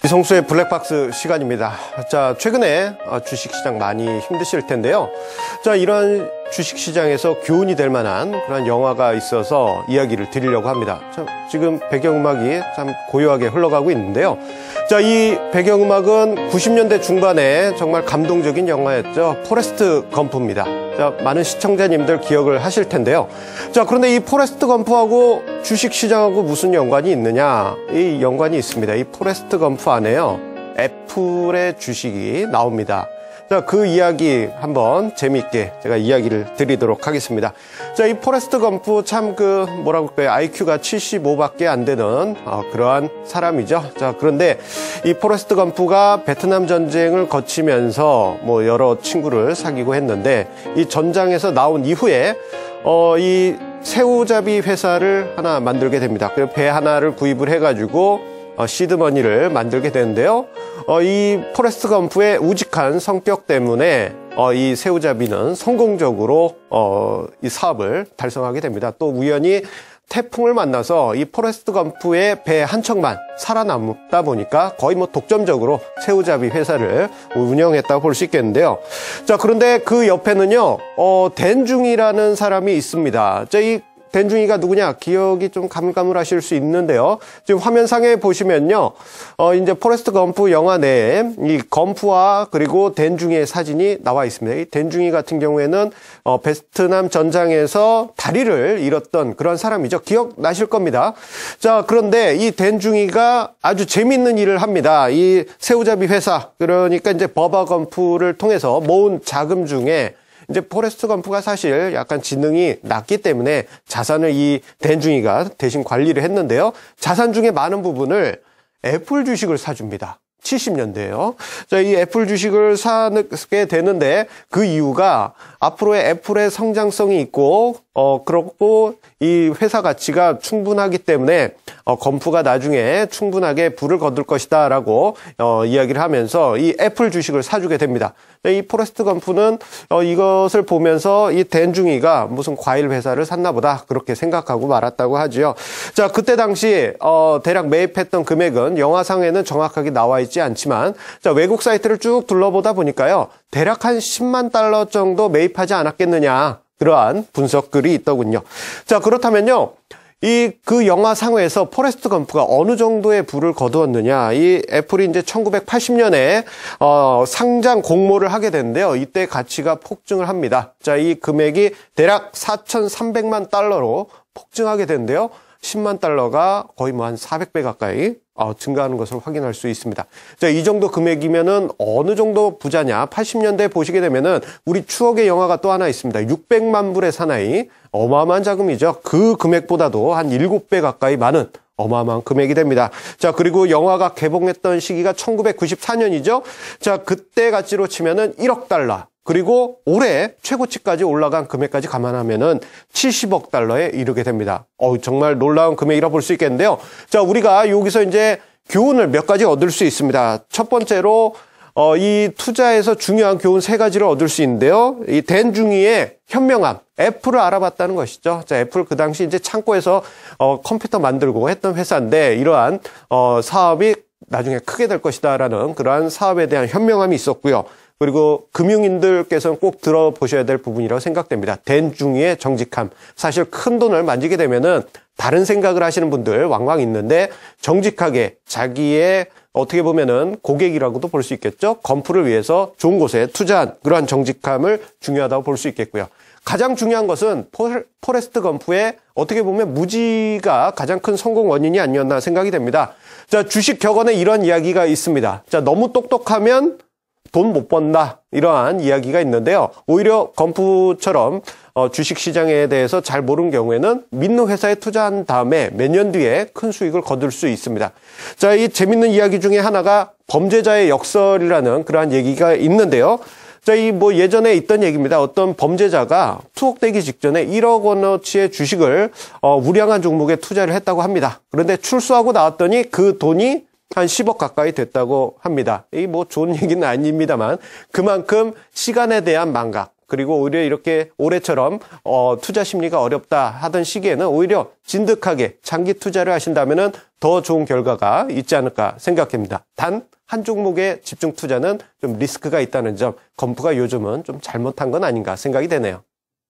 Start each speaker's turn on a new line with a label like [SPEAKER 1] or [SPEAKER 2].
[SPEAKER 1] 이성수의 블랙박스 시간입니다. 자, 최근에 주식시장 많이 힘드실 텐데요. 자, 이런 주식시장에서 교훈이 될 만한 그런 영화가 있어서 이야기를 드리려고 합니다. 자, 지금 배경음악이 참 고요하게 흘러가고 있는데요. 자, 이 배경음악은 90년대 중반에 정말 감동적인 영화였죠. 포레스트 검프입니다. 자, 많은 시청자님들 기억을 하실 텐데요. 자, 그런데 이 포레스트 검프하고 주식시장하고 무슨 연관이 있느냐? 이 연관이 있습니다. 이 포레스트 검프 안에요, 애플의 주식이 나옵니다. 자, 그 이야기 한번 재미있게 제가 이야기를 드리도록 하겠습니다. 자, 이 포레스트 검프 참 뭐라고 할까요? IQ가 75밖에 안 되는 그러한 사람이죠. 자, 그런데 이 포레스트 검프가 베트남 전쟁을 거치면서 뭐 여러 친구를 사귀고 했는데, 이 전장에서 나온 이후에 이 새우잡이 회사를 하나 만들게 됩니다. 그 배 하나를 구입을 해가지고 시드머니를 만들게 되는데요. 이 포레스트 검프의 우직한 성격 때문에 이 새우잡이는 성공적으로 이 사업을 달성하게 됩니다. 또 우연히 태풍을 만나서 이 포레스트 검프의 배 한 척만 살아남다 보니까 거의 뭐 독점적으로 새우잡이 회사를 운영했다고 볼 수 있겠는데요. 자, 그런데 그 옆에는요, 댄중이라는 사람이 있습니다. 자, 이 댄중이가 누구냐? 기억이 좀 가물가물하실 수 있는데요. 지금 화면상에 보시면요, 이제 포레스트 검프 영화 내에 이 검프와 그리고 댄중이의 사진이 나와 있습니다. 이 댄중이 같은 경우에는 베트남 전장에서 다리를 잃었던 그런 사람이죠. 기억나실 겁니다. 자, 그런데 이 댄중이가 아주 재밌는 일을 합니다. 이 새우잡이 회사, 그러니까 이제 버버 검프를 통해서 모은 자금 중에 이제 포레스트 검프가 사실 약간 지능이 낮기 때문에 자산을 이 댄중이가 대신 관리를 했는데요. 자산 중에 많은 부분을 애플 주식을 사줍니다. 70년대에요. 자, 이 애플 주식을 사게 되는데 그 이유가 앞으로의 애플의 성장성이 있고, 그렇고 이 회사 가치가 충분하기 때문에 검프가 나중에 충분하게 부를 거둘 것이다 라고 이야기를 하면서 이 애플 주식을 사주게 됩니다. 이 포레스트 검프는 이것을 보면서 이 댄중이가 무슨 과일 회사를 샀나 보다 그렇게 생각하고 말았다고 하지요. 자, 그때 당시 대략 매입했던 금액은 영화상에는 정확하게 나와 있지 않지만, 자, 외국 사이트를 쭉 둘러보다 보니까요, 대략 한 10만 달러 정도 매입하지 않았겠느냐, 그러한 분석글이 있더군요. 자, 그렇다면요, 그 영화 상회에서 포레스트 검프가 어느 정도의 부를 거두었느냐. 이 애플이 이제 1980년에 상장 공모를 하게 되는데요. 이때 가치가 폭증을 합니다. 자, 이 금액이 대략 4,300만 달러로 폭증하게 되는데요. 10만 달러가 거의 뭐 한 400배 가까이 증가하는 것을 확인할 수 있습니다. 자, 이 정도 금액이면은 어느 정도 부자냐? 80년대 보시게 되면은 우리 추억의 영화가 또 하나 있습니다. 600만 불의 사나이. 어마어마한 자금이죠. 그 금액보다도 한 7배 가까이 많은 어마어마한 금액이 됩니다. 자, 그리고 영화가 개봉했던 시기가 1994년이죠. 자, 그때 가치로 치면은 1억 달러. 그리고 올해 최고치까지 올라간 금액까지 감안하면은 70억 달러에 이르게 됩니다. 정말 놀라운 금액이라 볼 수 있겠는데요. 자, 우리가 여기서 이제 교훈을 몇 가지 얻을 수 있습니다. 첫 번째로 이 투자에서 중요한 교훈 3가지를 얻을 수 있는데요. 이 댄중이의 현명함, 애플을 알아봤다는 것이죠. 자, 애플 그 당시 이제 창고에서 컴퓨터 만들고 했던 회사인데, 이러한 사업이 나중에 크게 될 것이다라는 그러한 사업에 대한 현명함이 있었고요. 그리고 금융인들께서는 꼭 들어보셔야 될 부분이라고 생각됩니다. 댄중이의 정직함. 사실 큰 돈을 만지게 되면은 다른 생각을 하시는 분들 왕왕 있는데, 정직하게 자기의 어떻게 보면은 고객이라고도 볼 수 있겠죠. 검프를 위해서 좋은 곳에 투자한 그러한 정직함을 중요하다고 볼 수 있겠고요. 가장 중요한 것은 포레스트 검프의 어떻게 보면 무지가 가장 큰 성공 원인이 아니었나 생각이 됩니다. 자, 주식 격언에 이런 이야기가 있습니다. 자, 너무 똑똑하면 돈 못 번다, 이러한 이야기가 있는데요. 오히려 검프처럼 주식시장에 대해서 잘 모르는 경우에는 믿는 회사에 투자한 다음에 몇 년 뒤에 큰 수익을 거둘 수 있습니다. 자, 이 재밌는 이야기 중에 하나가 범죄자의 역설이라는 그러한 얘기가 있는데요. 자, 이 뭐 예전에 있던 얘기입니다. 어떤 범죄자가 투옥되기 직전에 1억 원어치의 주식을 우량한 종목에 투자를 했다고 합니다. 그런데 출소하고 나왔더니 그 돈이 한 10억 가까이 됐다고 합니다. 이 뭐 좋은 얘기는 아닙니다만, 그만큼 시간에 대한 망각, 그리고 오히려 이렇게 올해처럼 투자 심리가 어렵다 하던 시기에는 오히려 진득하게 장기 투자를 하신다면은 더 좋은 결과가 있지 않을까 생각합니다. 단 한 종목에 집중 투자는 좀 리스크가 있다는 점, 검프가 요즘은 좀 잘못한 건 아닌가 생각이 되네요.